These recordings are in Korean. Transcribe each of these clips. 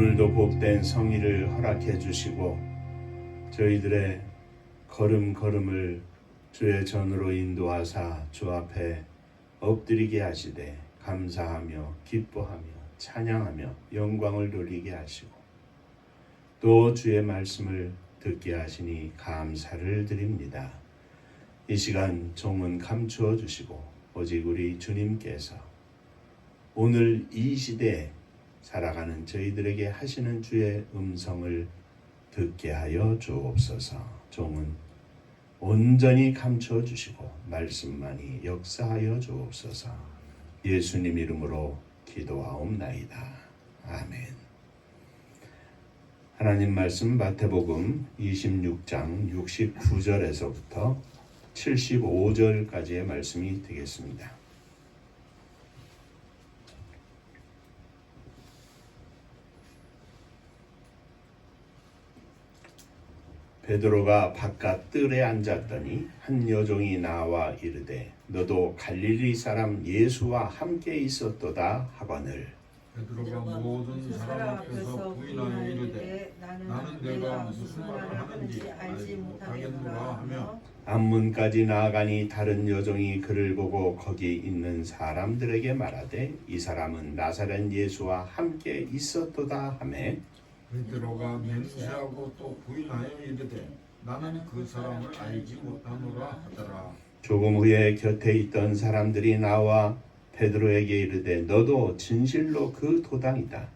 오늘도 복된 성의를 허락해 주시고 저희들의 걸음걸음을 주의 전으로 인도하사 주 앞에 엎드리게 하시되 감사하며 기뻐하며 찬양하며 영광을 돌리게 하시고 또 주의 말씀을 듣게 하시니 감사를 드립니다. 이 시간 종은 감추어 주시고 오직 우리 주님께서 오늘 이 시대에 살아가는 저희들에게 하시는 주의 음성을 듣게 하여 주옵소서. 종은 온전히 감추어 주시고 말씀만이 역사하여 주옵소서. 예수님 이름으로 기도하옵나이다. 아멘. 하나님 말씀 마태복음 26장 69절에서부터 75절까지의 말씀이 되겠습니다. 베드로가 바깥 뜰에 앉았더니 한 여종이 나와 이르되 너도 갈릴리 사람 예수와 함께 있었도다 하거늘. 베드로가 모든 사람 앞에서 부인하여 이르되 나는 내가 무슨 말을 하는지 알지 못하겠노라 하며 앞문까지 나아가니 다른 여종이 그를 보고 거기 있는 사람들에게 말하되 이 사람은 나사렛 예수와 함께 있었도다 하매 베드로가 맹세하고 또 부인하여 이르되 나는 그 사람을 알지 못하노라 하더라. 조금 후에 곁에 있던 사람들이 나와 베드로에게 이르되 너도 진실로 그 도당이다.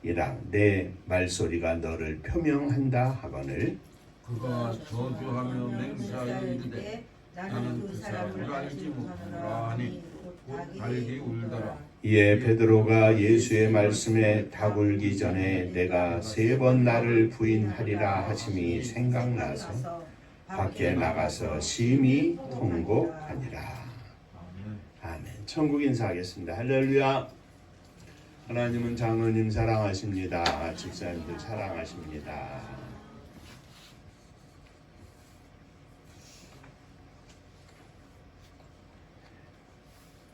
이라 내 말소리가 너를 표명한다 하거늘. 그가 저주하며 맹세하여 이르되 나는 그 사람을 알지 못하노라 하니 곧 닭이 울더라. 이에 베드로가 예수의 말씀에 닭 울기 전에 내가 3번 나를 부인하리라 하심이 생각나서 밖에 나가서 심히 통곡하니라. 아멘. 천국 인사하겠습니다. 할렐루야. 하나님은 장로님 사랑하십니다. 집사님들 사랑하십니다.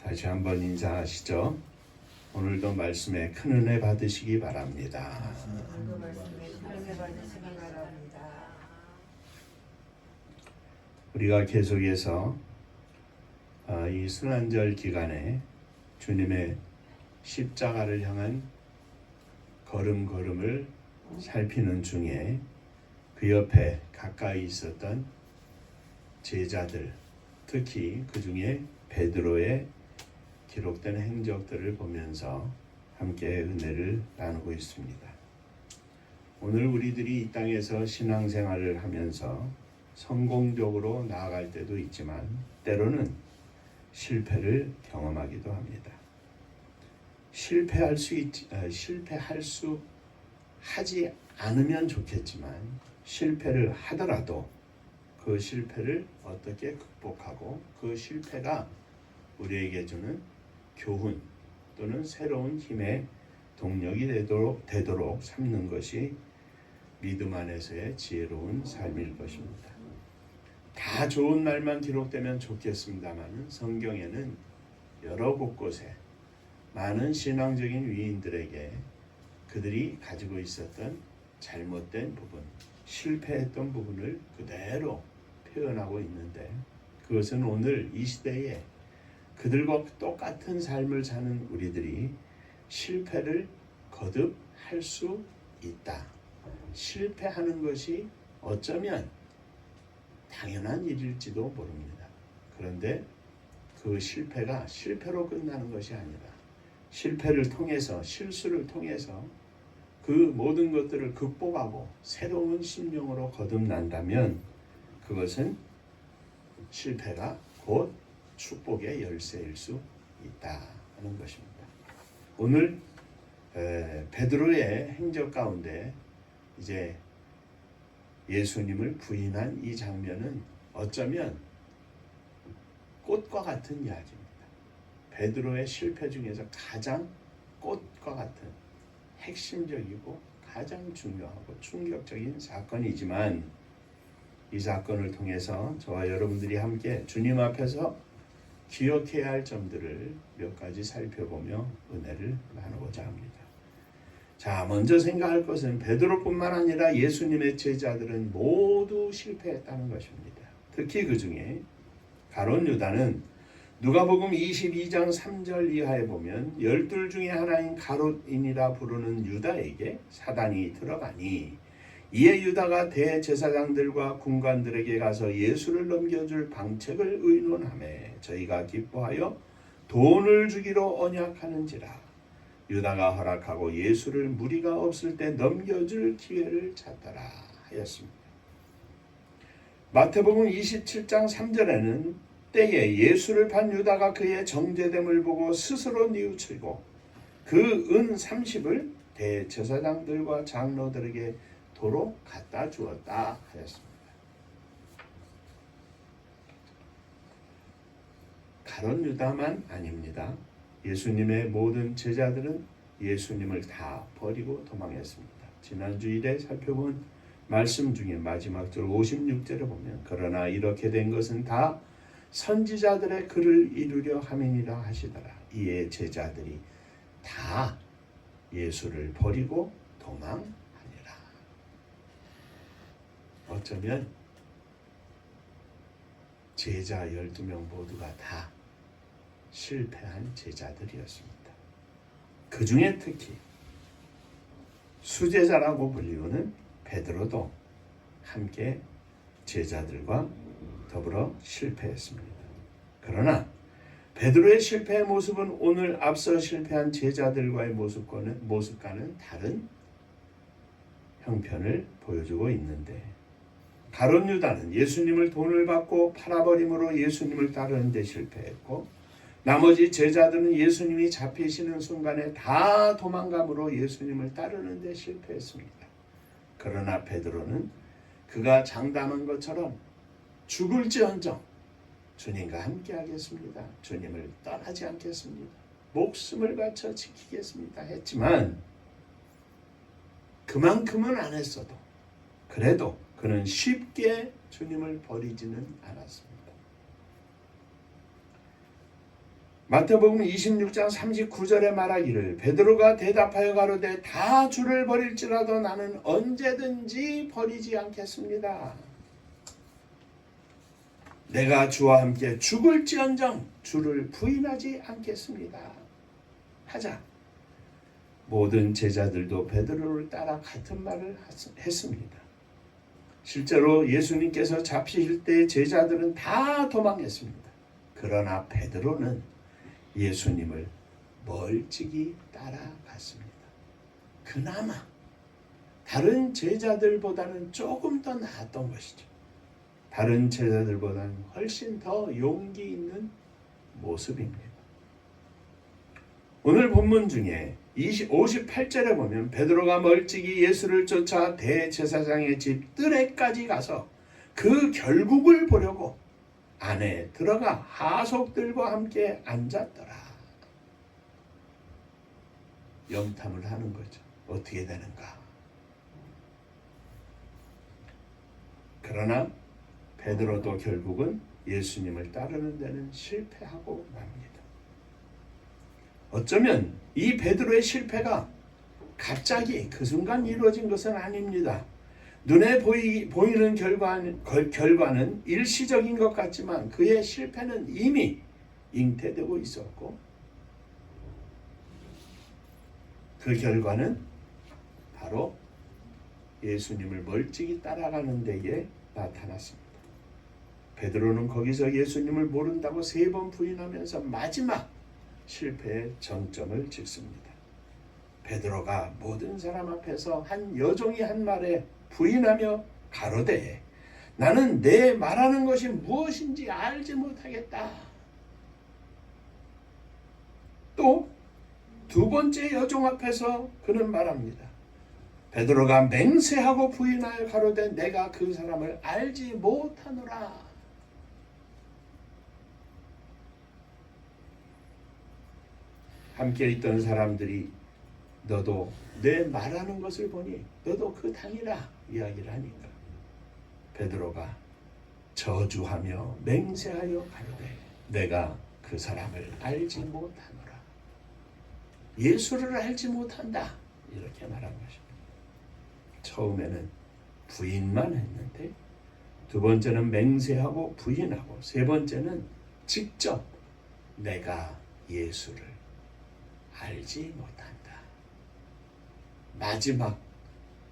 다시 한번 인사하시죠. 오늘도 말씀에 큰 은혜 받으시기 바랍니다. 우리가 계속해서 이 순환절 기간에 주님의 십자가를 향한 걸음걸음을 살피는 중에 그 옆에 가까이 있었던 제자들, 특히 그 중에 베드로의 기록된 행적들을 보면서 함께 은혜를 나누고 있습니다. 오늘 우리들이 이 땅에서 신앙생활을 하면서 성공적으로 나아갈 때도 있지만 때로는 실패를 경험하기도 합니다. 실패할 수 하지 않으면 좋겠지만 실패를 하더라도 그 실패를 어떻게 극복하고 그 실패가 우리에게 주는 교훈 또는 새로운 힘의 동력이 되도록 삼는 것이 믿음 안에서의 지혜로운 삶일 것입니다. 다 좋은 말만 기록되면 좋겠습니다만 성경에는 여러 곳곳에 많은 신앙적인 위인들에게 그들이 가지고 있었던 잘못된 부분, 실패했던 부분을 그대로 표현하고 있는데 그것은 오늘 이 시대에 그들과 똑같은 삶을 사는 우리들이 실패를 거듭할 수 있다. 실패하는 것이 어쩌면 당연한 일일지도 모릅니다. 그런데 그 실패가 실패로 끝나는 것이 아니라 실패를 통해서 실수를 통해서 그 모든 것들을 극복하고 새로운 심령으로 거듭난다면 그것은 실패가 곧 축복의 열쇠일 수 있다 하는 것입니다. 오늘 베드로의 행적 가운데 이제 예수님을 부인한 이 장면은 어쩌면 꽃과 같은 이야기입니다. 베드로의 실패 중에서 가장 꽃과 같은 핵심적이고 가장 중요하고 충격적인 사건이지만 이 사건을 통해서 저와 여러분들이 함께 주님 앞에서 기억해야 할 점들을 몇 가지 살펴보며 은혜를 나누고자 합니다. 자, 먼저 생각할 것은 베드로뿐만 아니라 예수님의 제자들은 모두 실패했다는 것입니다. 특히 그 중에 가룟 유다는 누가복음 22장 3절 이하에 보면 12 중에 하나인 가롯인이라 부르는 유다에게 사단이 들어가니 이에 유다가 대제사장들과 군관들에게 가서 예수를 넘겨줄 방책을 의논하매 저희가 기뻐하여 돈을 주기로 언약하는지라. 유다가 허락하고 예수를 무리가 없을 때 넘겨줄 기회를 찾더라 하였습니다. 마태복음 27장 3절에는 때에 예수를 판 유다가 그의 정죄됨을 보고 스스로 뉘우치고 그 은 30을 대제사장들과 장로들에게 도로 갖다 주었다 하였습니다. 가룟 유다만 아닙니다. 예수님의 모든 제자들은 예수님을 다 버리고 도망했습니다. 지난 주일에 살펴본 말씀 중에 마지막 절 56절에 보면 그러나 이렇게 된 것은 다 선지자들의 글을 이루려 함이니라 하시더라. 이에 제자들이 다 예수를 버리고 도망하니라. 어쩌면 제자 12명 모두가 다 실패한 제자들이었습니다. 그 중에 특히 수제자라고 불리우는 베드로도 함께 제자들과 더불어 실패했습니다. 그러나 베드로의 실패의 모습은 오늘 앞서 실패한 제자들과의 모습과는 다른 형편을 보여주고 있는데 가룟 유다는 예수님을 돈을 받고 팔아버림으로 예수님을 따르는 데 실패했고 나머지 제자들은 예수님이 잡히시는 순간에 다 도망감으로 예수님을 따르는 데 실패했습니다. 그러나 베드로는 그가 장담한 것처럼 죽을지언정 주님과 함께 하겠습니다. 주님을 떠나지 않겠습니다. 목숨을 바쳐 지키겠습니다. 했지만 그만큼은 안 했어도 그래도 그는 쉽게 주님을 버리지는 않았습니다. 마태복음 26장 39절에 말하기를 베드로가 대답하여 가로되 다 주를 버릴지라도 나는 언제든지 버리지 않겠습니다. 내가 주와 함께 죽을지언정 주를 부인하지 않겠습니다. 하자 모든 제자들도 베드로를 따라 같은 말을 했습니다. 실제로 예수님께서 잡히실 때 제자들은 다 도망했습니다. 그러나 베드로는 예수님을 멀찍이 따라갔습니다. 그나마 다른 제자들보다는 조금 더 나았던 것이죠. 다른 제자들보다는 훨씬 더 용기 있는 모습입니다. 오늘 본문 중에 58절에 보면 베드로가 멀찍이 예수를 쫓아 대제사장의 집 뜰에까지 가서 그 결국을 보려고 안에 들어가 하속들과 함께 앉았더라. 염탐을 하는 거죠. 어떻게 되는가. 그러나 베드로도 결국은 예수님을 따르는 데는 실패하고 맙니다. 어쩌면 이 베드로의 실패가 갑자기 그 순간 이루어진 것은 아닙니다. 눈에 보이는 결과는 일시적인 것 같지만 그의 실패는 이미 잉태되고 있었고 그 결과는 바로 예수님을 멀찍이 따라가는 데에 나타났습니다. 베드로는 거기서 예수님을 모른다고 3번 부인하면서 마지막 실패의 정점을 찍습니다. 베드로가 모든 사람 앞에서 한 여종이 한 말에 부인하며 가로되 나는 내 말하는 것이 무엇인지 알지 못하겠다. 또 2번째 여종 앞에서 그는 말합니다. 베드로가 맹세하고 부인하여 가로되 내가 그 사람을 알지 못하노라. 함께 있던 사람들이 너도 내 말하는 것을 보니 너도 그 당이라 이야기를 하니까 베드로가 저주하며 맹세하여 가로되 내가 그 사람을 알지 못하노라. 예수를 알지 못한다 이렇게 말한 것입니다. 처음에는 부인만 했는데 두 번째는 맹세하고 부인하고 세 번째는 직접 내가 예수를 알지 못한다. 마지막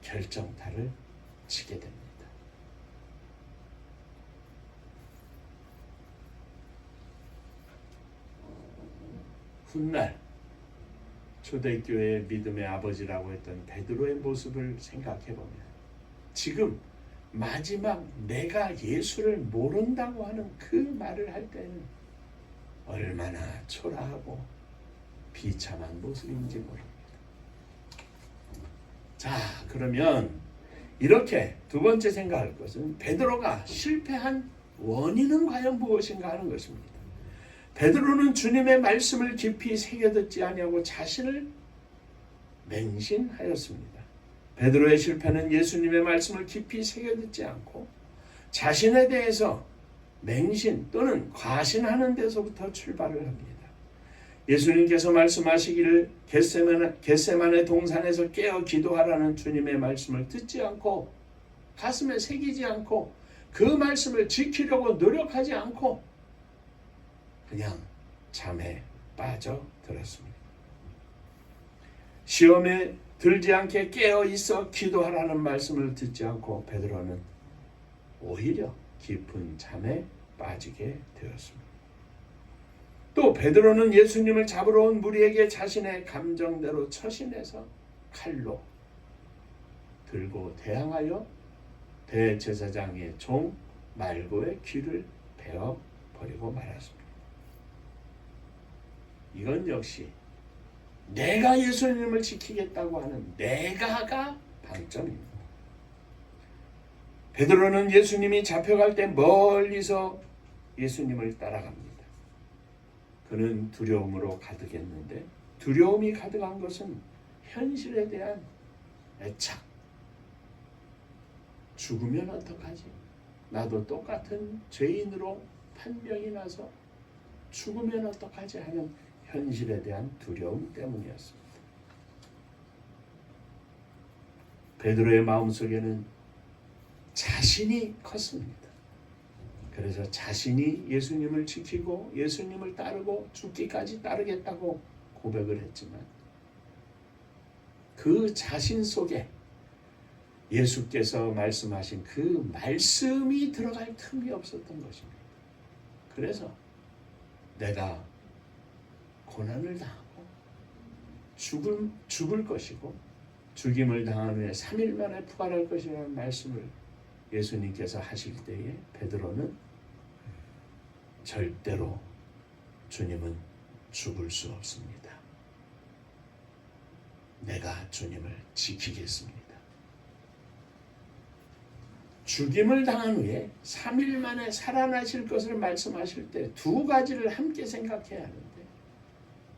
결정타를 치게 됩니다. 훗날 초대교회의 믿음의 아버지라고 했던 베드로의 모습을 생각해 보면 지금 마지막 내가 예수를 모른다고 하는 그 말을 할 때는 얼마나 초라하고 비참한 모습인지 모릅니다. 자, 그러면 이렇게 두 번째 생각할 것은 베드로가 실패한 원인은 과연 무엇인가 하는 것입니다. 베드로는 주님의 말씀을 깊이 새겨듣지 아니하고 자신을 맹신하였습니다. 베드로의 실패는 예수님의 말씀을 깊이 새겨듣지 않고 자신에 대해서 맹신 또는 과신하는 데서부터 출발을 합니다. 예수님께서 말씀하시기를 겟세마네 동산에서 깨어 기도하라는 주님의 말씀을 듣지 않고 가슴에 새기지 않고 그 말씀을 지키려고 노력하지 않고 그냥 잠에 빠져들었습니다. 시험에 들지 않게 깨어 있어 기도하라는 말씀을 듣지 않고 베드로는 오히려 깊은 잠에 빠지게 되었습니다. 또 베드로는 예수님을 잡으러 온 무리에게 자신의 감정대로 처신해서 칼로 들고 대항하여 대제사장의 종 말고의 귀를 베어버리고 말았습니다. 이건 역시 내가 예수님을 지키겠다고 하는 내가가 방점입니다. 베드로는 예수님이 잡혀갈 때 멀리서 예수님을 따라갑니다. 그는 두려움으로 가득했는데 두려움이 가득한 것은 현실에 대한 애착. 죽으면 어떡하지? 나도 똑같은 죄인으로 판명이 나서 죽으면 어떡하지 하는 현실에 대한 두려움 때문이었습니다. 베드로의 마음속에는 자신이 컸습니다. 그래서 자신이 예수님을 지키고 예수님을 따르고 죽기까지 따르겠다고 고백을 했지만 그 자신 속에 예수께서 말씀하신 그 말씀이 들어갈 틈이 없었던 것입니다. 그래서 내가 고난을 당하고 죽을 것이고 죽임을 당한 후에 3일 만에 부활할 것이라는 말씀을 예수님께서 하실 때에 베드로는 절대로 주님은 죽을 수 없습니다. 내가 주님을 지키겠습니다. 죽임을 당한 후에 3일 만에 살아나실 것을 말씀하실 때 두 가지를 함께 생각해야 하는데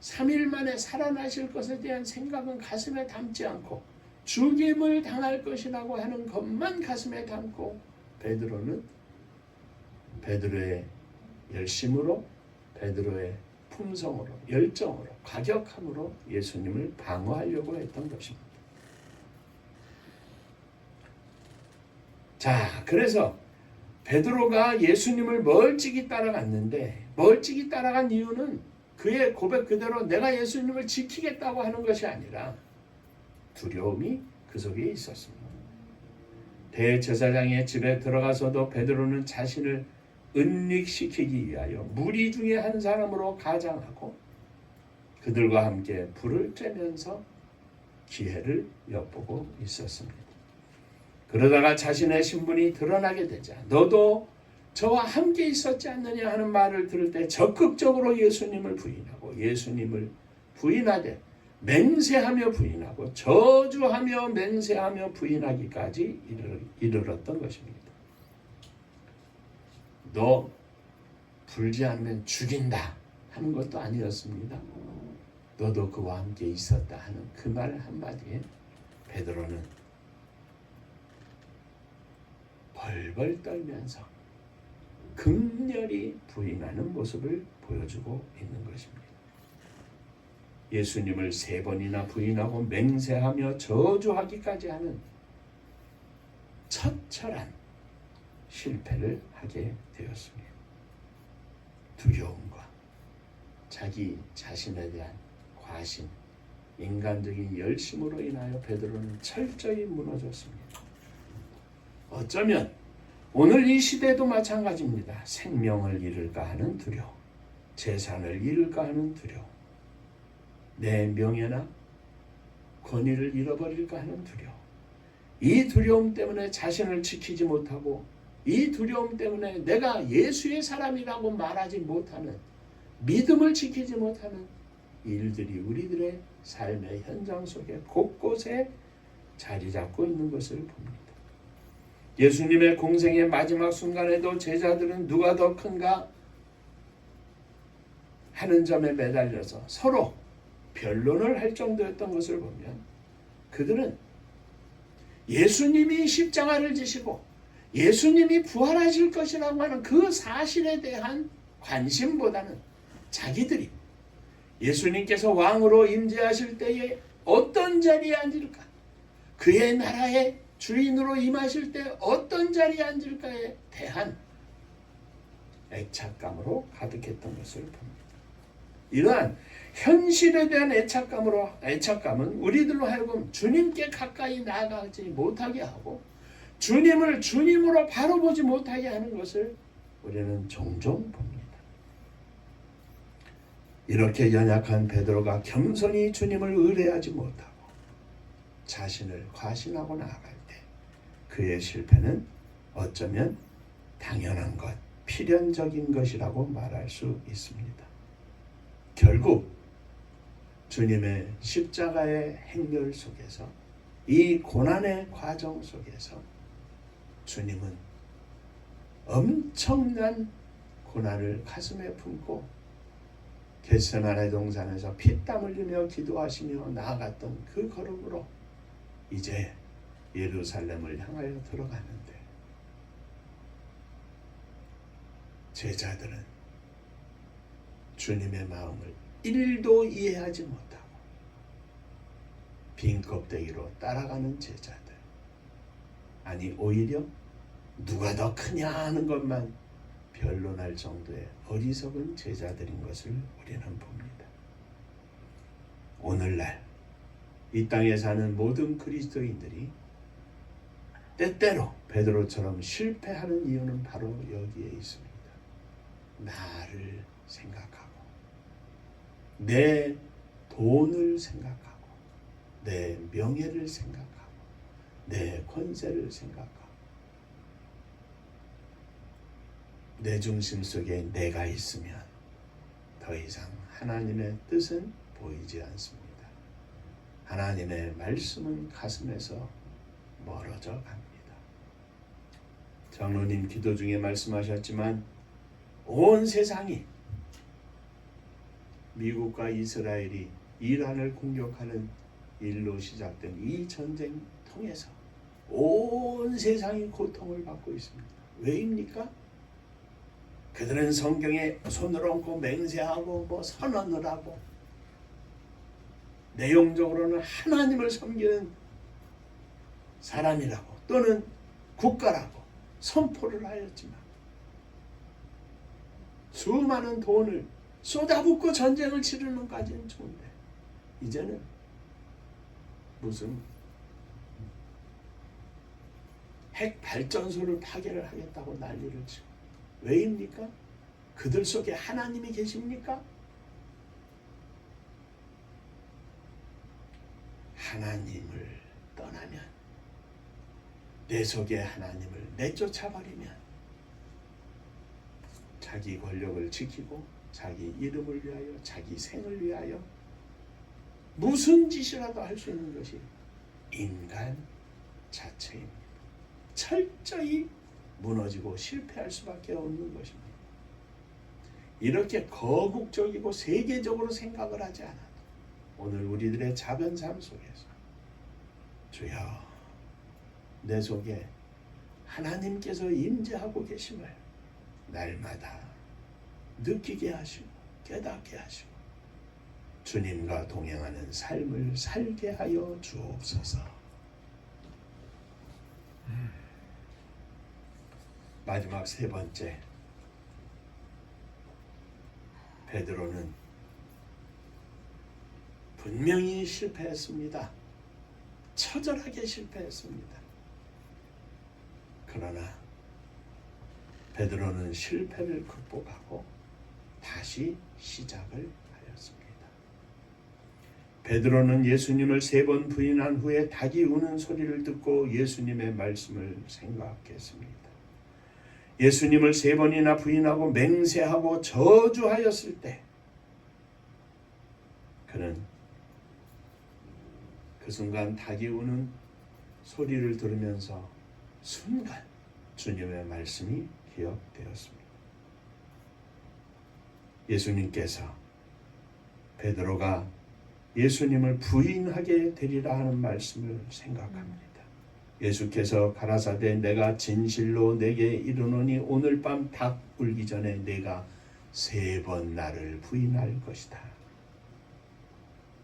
3일 만에 살아나실 것에 대한 생각은 가슴에 담지 않고 죽임을 당할 것이라고 하는 것만 가슴에 담고 베드로는 베드로의 열심으로 베드로의 품성으로 열정으로 과격함으로 예수님을 방어하려고 했던 것입니다. 자, 그래서 베드로가 예수님을 멀찍이 따라갔는데 멀찍이 따라간 이유는 그의 고백 그대로 내가 예수님을 지키겠다고 하는 것이 아니라 두려움이 그 속에 있었습니다. 대제사장의 집에 들어가서도 베드로는 자신을 은닉시키기 위하여 무리 중에 한 사람으로 가장하고 그들과 함께 불을 쬐면서 기회를 엿보고 있었습니다. 그러다가 자신의 신분이 드러나게 되자 너도 저와 함께 있었지 않느냐 하는 말을 들을 때 적극적으로 예수님을 부인하고 예수님을 부인하되 맹세하며 부인하고 저주하며 맹세하며 부인하기까지 이르렀던 것입니다. 너 불지 않으면 죽인다 하는 것도 아니었습니다. 너도 그와 함께 있었다 하는 그 말 한마디에 베드로는 벌벌 떨면서 극렬히 부인하는 모습을 보여주고 있는 것입니다. 예수님을 3번이나 부인하고 맹세하며 저주하기까지 하는 처절한 실패를 하게 되었습니다. 두려움과 자기 자신에 대한 과신, 인간적인 열심으로 인하여 베드로는 철저히 무너졌습니다. 어쩌면 오늘 이 시대도 마찬가지입니다. 생명을 잃을까 하는 두려움, 재산을 잃을까 하는 두려움, 내 명예나 권위를 잃어버릴까 하는 두려움, 이 두려움 때문에 자신을 지키지 못하고 이 두려움 때문에 내가 예수의 사람이라고 말하지 못하는, 믿음을 지키지 못하는 일들이 우리들의 삶의 현장 속에 곳곳에 자리 잡고 있는 것을 봅니다. 예수님의 공생의 마지막 순간에도 제자들은 누가 더 큰가 하는 점에 매달려서 서로 변론을 할 정도였던 것을 보면, 그들은 예수님이 십자가를 지시고 예수님이 부활하실 것이라고 하는 그 사실에 대한 관심보다는 자기들이 예수님께서 왕으로 임재하실 때에 어떤 자리에 앉을까, 그의 나라의 주인으로 임하실 때 어떤 자리에 앉을까에 대한 애착감으로 가득했던 것을 봅니다. 이러한 현실에 대한 애착감은 우리들로 하여금 주님께 가까이 나아가지 못하게 하고 주님을 주님으로 바로 보지 못하게 하는 것을 우리는 종종 봅니다. 이렇게 연약한 베드로가 겸손히 주님을 의뢰하지 못하고 자신을 과신하고 나아갈 때 그의 실패는 어쩌면 당연한 것, 필연적인 것이라고 말할 수 있습니다. 결국 주님의 십자가의 행렬 속에서, 이 고난의 과정 속에서 주님은 엄청난 고난을 가슴에 품고 겟세마네 동산에서 피땀 흘리며 기도하시며 나아갔던 그 걸음으로 이제 예루살렘을 향하여 들어가는데, 제자들은 주님의 마음을 1도 이해하지 못하고 빈 껍데기로 따라가는 제자들, 아니 오히려 누가 더 크냐 하는 것만 변론할 정도의 어리석은 제자들인 것을 우리는 봅니다. 오늘날 이 땅에 사는 모든 그리스도인들이 때때로 베드로처럼 실패하는 이유는 바로 여기에 있습니다. 나를 생각하고, 내 돈을 생각하고, 내 명예를 생각하고, 내 권세를 생각하고, 내 중심 속에 내가 있으면 더 이상 하나님의 뜻은 보이지 않습니다. 하나님의 말씀은 가슴에서 멀어져 갑니다. 장로님 기도 중에 말씀하셨지만 온 세상이 미국과 이스라엘이 이란을 공격하는 일로 시작된 이 전쟁 통해서 온 세상이 고통을 받고 있습니다. 왜입니까? 그들은 성경에 손을 얹고 맹세하고 선언을 하고 내용적으로는 하나님을 섬기는 사람이라고 또는 국가라고 선포를 하였지만 수많은 돈을 쏟아붓고 전쟁을 치르는 까지는 좋은데 이제는 무슨 핵 발전소를 파괴를 하겠다고 난리를 치고, 왜입니까? 그들 속에 하나님이 계십니까? 하나님을 떠나면, 내 속에 하나님을 내쫓아버리면 자기 권력을 지키고 자기 이름을 위하여, 자기 생을 위하여 무슨 짓이라도 할 수 있는 것이 인간 자체입니다. 철저히 무너지고 실패할 수밖에 없는 것입니다. 이렇게 거국적이고 세계적으로 생각을 하지 않아도 오늘 우리들의 작은 삶 속에서 주여, 내 속에 하나님께서 임재하고 계심을 날마다 느끼게 하시고 깨닫게 하시고 주님과 동행하는 삶을 살게 하여 주옵소서. 마지막 세 번째, 베드로는 분명히 실패했습니다. 처절하게 실패했습니다. 그러나 베드로는 실패를 극복하고 다시 시작을 하였습니다. 베드로는 예수님을 3번 부인한 후에 닭이 우는 소리를 듣고 예수님의 말씀을 생각했습니다. 예수님을 3번이나 부인하고 맹세하고 저주하였을 때 그는 그 순간 닭이 우는 소리를 들으면서 순간 주님의 말씀이 기억되었습니다. 예수님께서 베드로가 예수님을 부인하게 되리라 하는 말씀을 생각합니다. 예수께서 가라사대 내가 진실로 내게 이르노니 오늘 밤 닭 울기 전에 내가 3번 나를 부인할 것이다.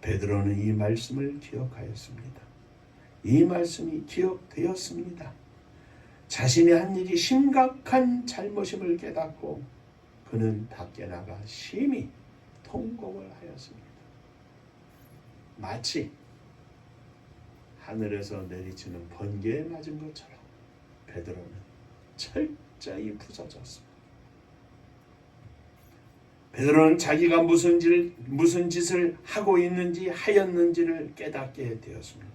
베드로는 이 말씀을 기억하였습니다. 이 말씀이 기억되었습니다. 자신이 한 일이 심각한 잘못임을 깨닫고 그는 밖에 나가 심히 통곡을 하였습니다. 마치 하늘에서 내리치는 번개에 맞은 것처럼 베드로는 철저히 부서졌습니다. 베드로는 자기가 무슨 짓을 하고 있는지 하였는지를 깨닫게 되었습니다.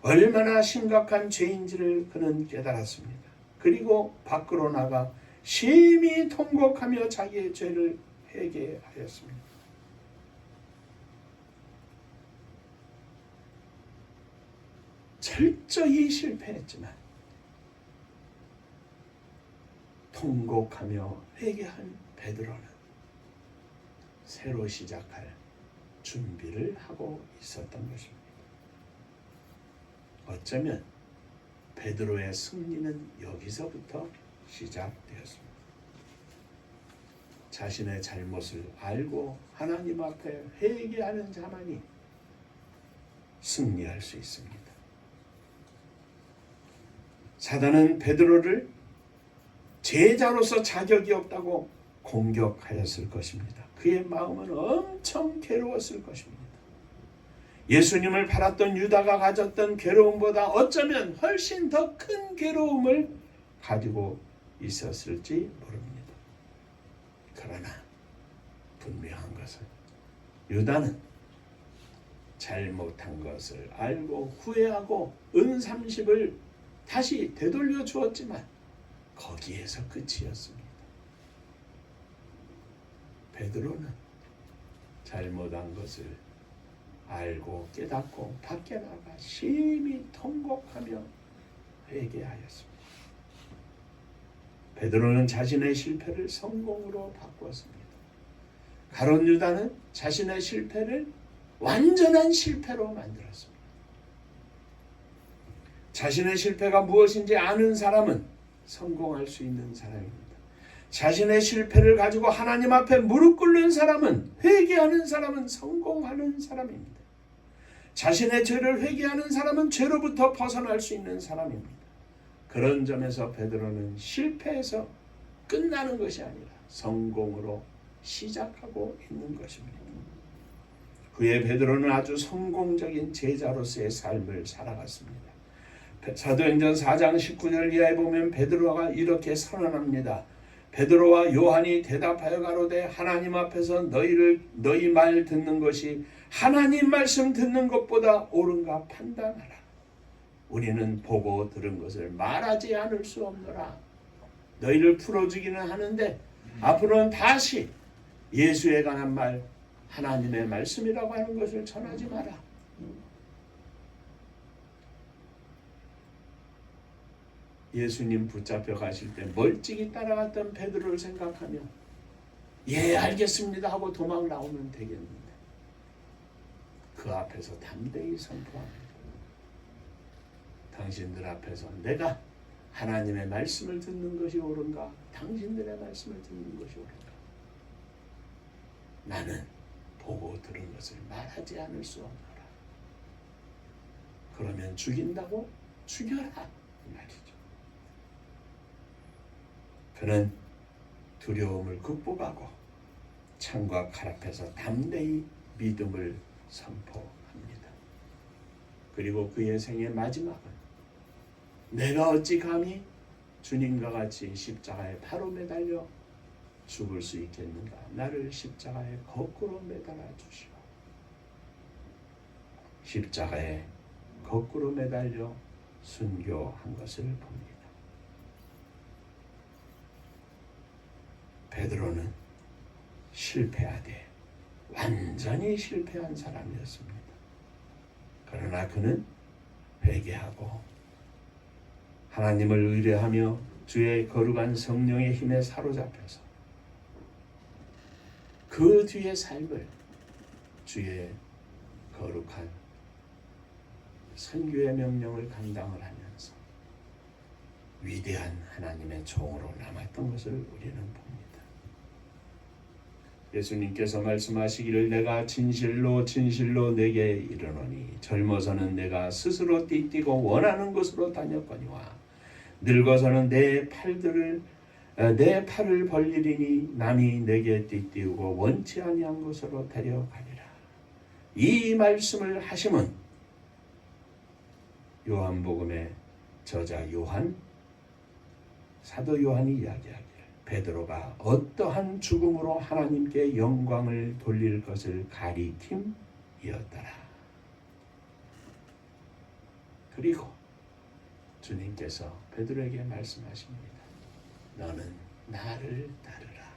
얼마나 심각한 죄인지를 그는 깨달았습니다. 그리고 밖으로 나가 심히 통곡하며 자기의 죄를 회개하였습니다. 철저히 실패했지만 통곡하며 회개한 베드로는 새로 시작할 준비를 하고 있었던 것입니다. 어쩌면 베드로의 승리는 여기서부터 시작되었습니다. 자신의 잘못을 알고 하나님 앞에 회개하는 자만이 승리할 수 있습니다. 사단은 베드로를 제자로서 자격이 없다고 공격하였을 것입니다. 그의 마음은 엄청 괴로웠을 것입니다. 예수님을 팔았던 유다가 가졌던 괴로움보다 어쩌면 훨씬 더 큰 괴로움을 가지고 있었을지 모릅니다. 그러나 분명한 것은 유다는 잘못한 것을 알고 후회하고 은 30을 다시 되돌려 주었지만 거기에서 끝이었습니다. 베드로는 잘못한 것을 알고 깨닫고 밖에 나가 심히 통곡하며 회개하였습니다. 베드로는 자신의 실패를 성공으로 바꾸었습니다. 가룟 유다는 자신의 실패를 완전한 실패로 만들었습니다. 자신의 실패가 무엇인지 아는 사람은 성공할 수 있는 사람입니다. 자신의 실패를 가지고 하나님 앞에 무릎 꿇는 사람은, 회개하는 사람은 성공하는 사람입니다. 자신의 죄를 회개하는 사람은 죄로부터 벗어날 수 있는 사람입니다. 그런 점에서 베드로는 실패에서 끝나는 것이 아니라 성공으로 시작하고 있는 것입니다. 그의 베드로는 아주 성공적인 제자로서의 삶을 살아갔습니다. 사도행전 4장 19절 이하에 보면 베드로가 이렇게 선언합니다. 베드로와 요한이 대답하여 가로되 하나님 앞에서 너희 말 듣는 것이 하나님 말씀 듣는 것보다 옳은가 판단하라. 우리는 보고 들은 것을 말하지 않을 수 없노라. 너희를 풀어주기는 하는데 앞으로는 다시 예수에 관한 말, 하나님의 말씀이라고 하는 것을 전하지 마라. 예수님 붙잡혀 가실 때 멀찍이 따라갔던 베드로를 생각하며 예 알겠습니다 하고 도망 나오면 되겠는데 그 앞에서 담대히 선포합니다. 당신들 앞에서 내가 하나님의 말씀을 듣는 것이 옳은가? 당신들의 말씀을 듣는 것이 옳은가? 나는 보고 들은 것을 말하지 않을 수 없노라. 그러면 죽인다고? 죽여라 이 말이죠. 그는 두려움을 극복하고 창과 칼 앞에서 담대히 믿음을 선포합니다. 그리고 그의 생의 마지막은 내가 어찌 감히 주님과 같이 십자가에 바로 매달려 죽을 수 있겠는가? 나를 십자가에 거꾸로 매달아 주시오. 십자가에 거꾸로 매달려 순교한 것을 봅니다. 베드로는 실패하되 완전히 실패한 사람이었습니다. 그러나 그는 회개하고 하나님을 의뢰하며 주의 거룩한 성령의 힘에 사로잡혀서 그 뒤의 삶을 주의 거룩한 선교의 명령을 감당을 하면서 위대한 하나님의 종으로 남았던 것을 우리는 봅니다. 예수님께서 말씀하시기를 내가 진실로 진실로 내게 이르노니 젊어서는 내가 스스로 띠띠고 원하는 곳으로 다녔거니와 늙어서는 내 팔을 벌리리니 남이 내게 띠띠우고 원치 아니한 곳으로 데려가리라. 이 말씀을 하심은 요한복음의 저자 사도 요한이 이야기하기를 베드로가 어떠한 죽음으로 하나님께 영광을 돌릴 것을 가리킴이었더라. 그리고 주님께서 베드로에게 말씀하십니다. 너는 나를 따르라.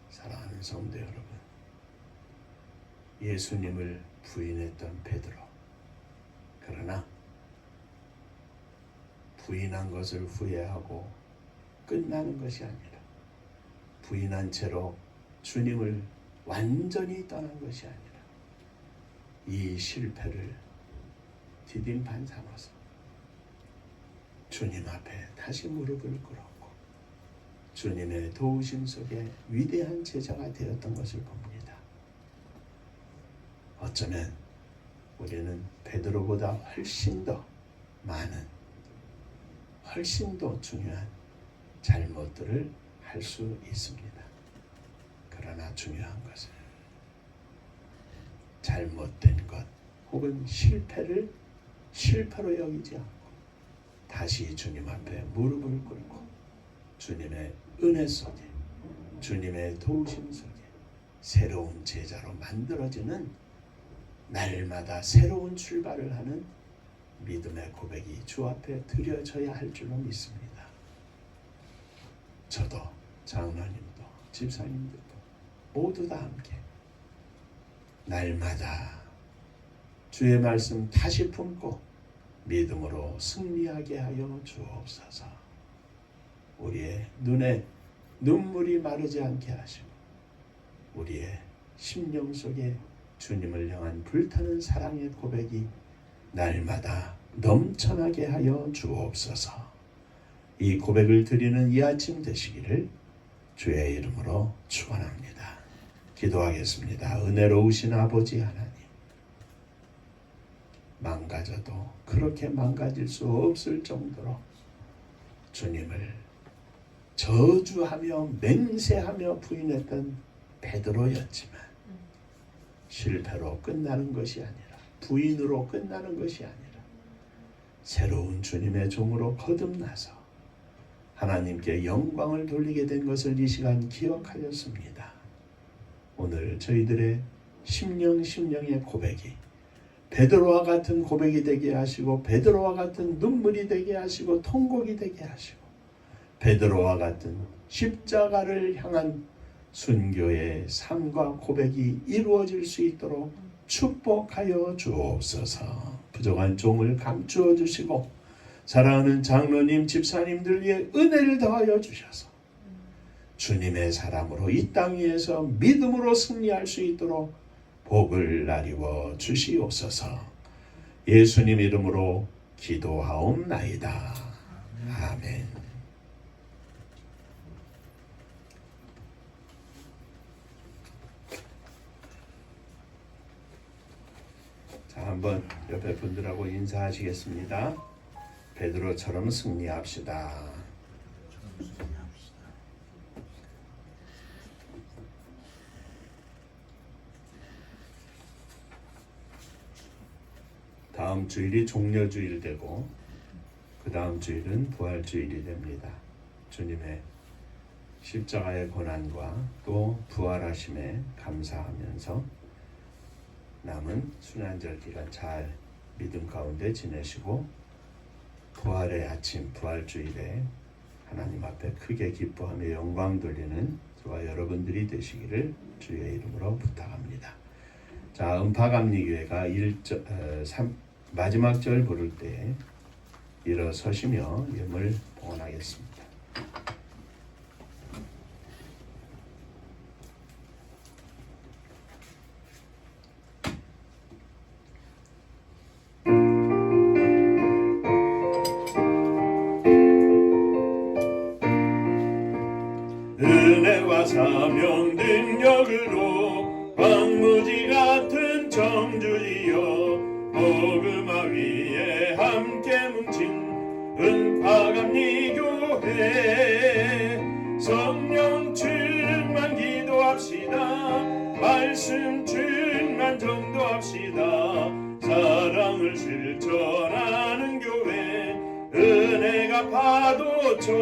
사랑하는 성도 여러분, 예수님을 부인했던 베드로, 그러나 부인한 것을 후회하고 끝나는 것이 아니라 부인한 채로 주님을 완전히 떠난 것이 아니라 이 실패를 디딤판 삼아서 주님 앞에 다시 무릎을 꿇었고 주님의 도우심 속에 위대한 제자가 되었던 것을 봅니다. 어쩌면 우리는 베드로보다 훨씬 더 많은, 훨씬 더 중요한 잘못들을 할 수 있습니다. 그러나 중요한 것은 잘못된 것 혹은 실패를 실패로 여기지 않고 다시 주님 앞에 무릎을 꿇고 주님의 은혜 속에 주님의 도우심 속에 새로운 제자로 만들어지는 날마다 새로운 출발을 하는 믿음의 고백이 주 앞에 드려져야 할 줄로 믿습니다. 저도 장로님도 집사님들도 모두 다 함께 날마다 주의 말씀 다시 품고 믿음으로 승리하게 하여 주옵소서. 우리의 눈에 눈물이 마르지 않게 하시고 우리의 심령 속에 주님을 향한 불타는 사랑의 고백이 날마다 넘쳐나게 하여 주옵소서. 이 고백을 드리는 이 아침 되시기를 주의 이름으로 축원합니다. 기도하겠습니다. 은혜로우신 아버지 하나님, 망가져도 그렇게 망가질 수 없을 정도로 주님을 저주하며 맹세하며 부인했던 베드로였지만 실패로 끝나는 것이 아니라 부인으로 끝나는 것이 아니라 새로운 주님의 종으로 거듭나서 하나님께 영광을 돌리게 된 것을 이 시간 기억하였습니다. 오늘 저희들의 심령의 고백이 베드로와 같은 고백이 되게 하시고 베드로와 같은 눈물이 되게 하시고 통곡이 되게 하시고 베드로와 같은 십자가를 향한 순교의 삶과 고백이 이루어질 수 있도록 축복하여 주옵소서. 부족한 종을 감추어 주시고 사랑하는 장로님, 집사님들 위해 은혜를 더하여 주셔서 주님의 사람으로 이 땅 위에서 믿음으로 승리할 수 있도록 복을 나리워 주시옵소서. 예수님 이름으로 기도하옵나이다. 아멘. 한번 옆에 분들하고 인사하시겠습니다. 베드로처럼 승리합시다. 다음 주일이 종려주일 되고 그 다음 주일은 부활주일이 됩니다. 주님의 십자가의 고난과 또 부활하심에 감사하면서 남은 순환절 기간 잘 믿음 가운데 지내시고 부활의 아침 부활주일에 하나님 앞에 크게 기뻐하며 영광 돌리는 저와 여러분들이 되시기를 주의 이름으로 부탁합니다. 자, 음파감리교회가 마지막 절 부를 때 일어서시며 예물 봉헌하겠습니다. 은혜와 사명 능력으로 광무지 같은 청주이여 복음화 위에 함께 뭉친 은파감리교회 성령 충만 기도합시다. 말씀 충만 전도합시다. 사랑을 실천하는 교회 은혜가 파도쳐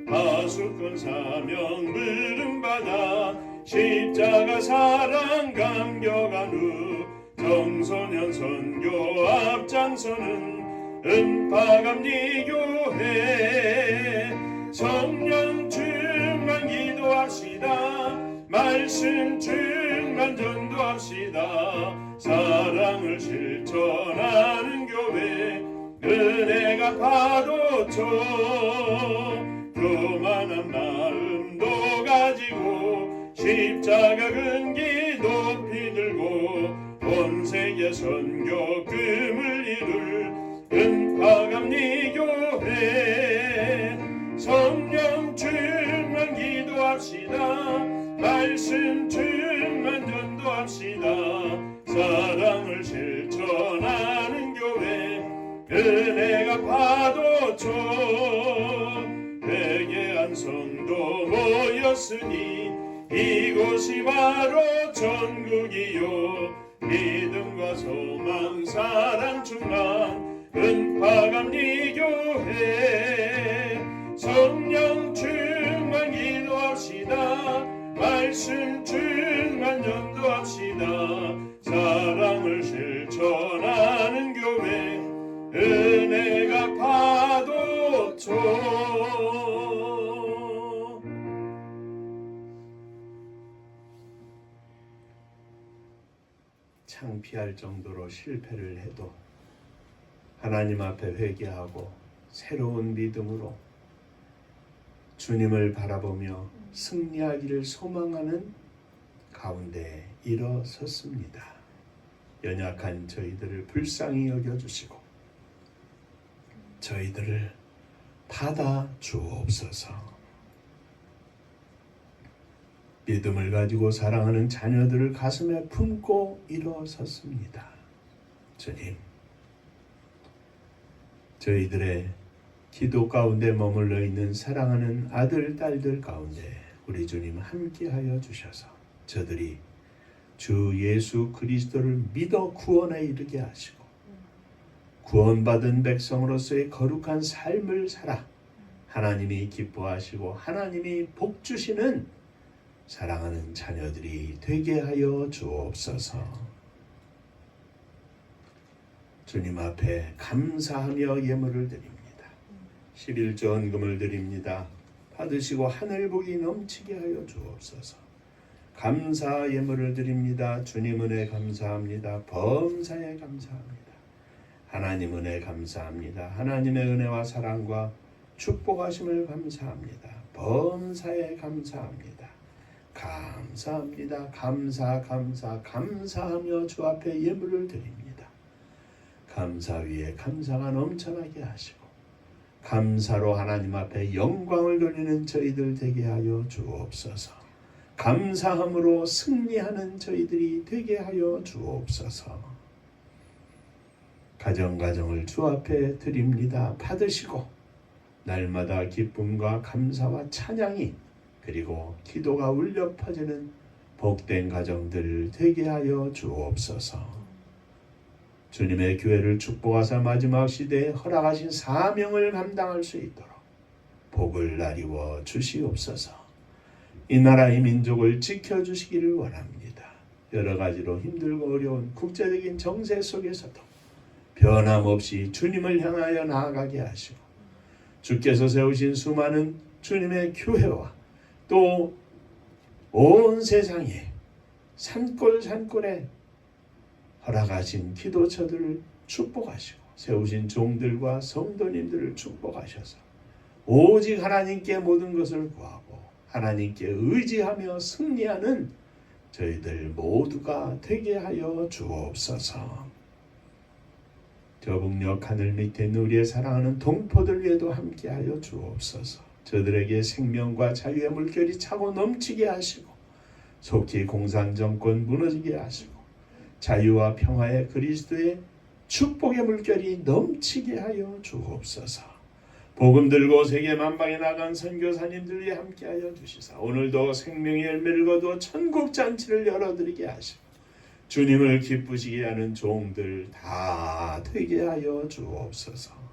파수꾼 사명 부름받아 십자가 사랑 감격한 후 청소년 선교 앞장서는 은파감리교회 성령 충만 기도합시다. 말씀 충만 전도합시다. 사랑을 실천하는 교회 은혜가 파도쳐 교만한 마음도 가지고 십자가 근기 높이 들고 온 세계 선교 꿈을 이룰 은파감리교회 성령 충만 기도합시다. 말씀 충만 전도합시다. 사랑을 실천하는 교회 은혜가 파도쳐 회개한 성도 모였으니 이곳이 바로 천국이요 믿음과 소망 사랑 충만 은파감리교회 성령 충만 기도합시다. 말씀 충만 전도합시다. 사랑을 실천하는 교회 은혜가 파도쳐 창피할 정도로 실패를 해도 하나님 앞에 회개하고 새로운 믿음으로 주님을 바라보며 승리하기를 소망하는 가운데 일어섰습니다. 연약한 저희들을 불쌍히 여겨주시고 저희들을 받아 주옵소서. 믿음을 가지고 사랑하는 자녀들을 가슴에 품고 일어섰습니다. 주님, 저희들의 기도 가운데 머물러 있는 사랑하는 아들, 딸들 가운데 우리 주님 함께하여 주셔서 저들이 주 예수 그리스도를 믿어 구원에 이르게 하시고 구원받은 백성으로서의 거룩한 삶을 살아 하나님이 기뻐하시고 하나님이 복 주시는 사랑하는 자녀들이 되게 하여 주옵소서. 주님 앞에 감사하며 예물을 드립니다. 11조 헌금을 드립니다. 받으시고 하늘 복이 넘치게 하여 주옵소서. 감사 예물을 드립니다. 주님 은혜 감사합니다. 범사에 감사합니다. 하나님 은혜 감사합니다. 하나님의 은혜와 사랑과 축복하심을 감사합니다. 범사에 감사합니다. 감사합니다. 감사하며 주 앞에 예물을 드립니다. 감사 위에 감사가 넘쳐나게 하시고 감사로 하나님 앞에 영광을 돌리는 저희들 되게 하여 주옵소서. 감사함으로 승리하는 저희들이 되게 하여 주옵소서. 가정가정을 주 앞에 드립니다. 받으시고 날마다 기쁨과 감사와 찬양이 그리고 기도가 울려 퍼지는 복된 가정들 되게 하여 주옵소서. 주님의 교회를 축복하사 마지막 시대에 허락하신 사명을 감당할 수 있도록 복을 나리워 주시옵소서. 이 나라 이 민족을 지켜주시기를 원합니다. 여러 가지로 힘들고 어려운 국제적인 정세 속에서도 변함없이 주님을 향하여 나아가게 하시고 주께서 세우신 수많은 주님의 교회와 또 온 세상에 산골산골에 허락하신 기도처들을 축복하시고 세우신 종들과 성도님들을 축복하셔서 오직 하나님께 모든 것을 구하고 하나님께 의지하며 승리하는 저희들 모두가 되게 하여 주옵소서. 저 북녘 하늘 밑에 있는 우리의 사랑하는 동포들 위에도 함께하여 주옵소서. 저들에게 생명과 자유의 물결이 차고 넘치게 하시고 속히 공산정권 무너지게 하시고 자유와 평화의 그리스도의 축복의 물결이 넘치게 하여 주옵소서. 복음 들고 세계 만방에 나간 선교사님들 위해 함께하여 주시사 오늘도 생명의 열매를 거두어 천국 잔치를 열어드리게 하시고 주님을 기쁘시게 하는 종들 다 되게 하여 주옵소서.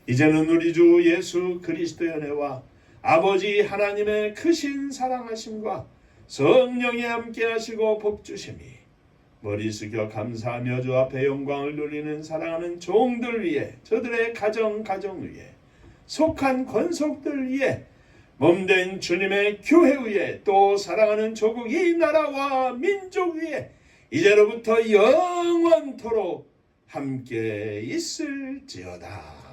이제는 우리 주 예수 그리스도의 은혜와 아버지 하나님의 크신 사랑하심과 성령이 함께 하시고 복주심이 머리 숙여 감사하며 주 앞에 영광을 돌리는 사랑하는 종들 위에 저들의 가정 위에 속한 권속들 위에 몸된 주님의 교회 위에 또 사랑하는 조국 이 나라와 민족 위에 이제로부터 영원토록 함께 있을지어다.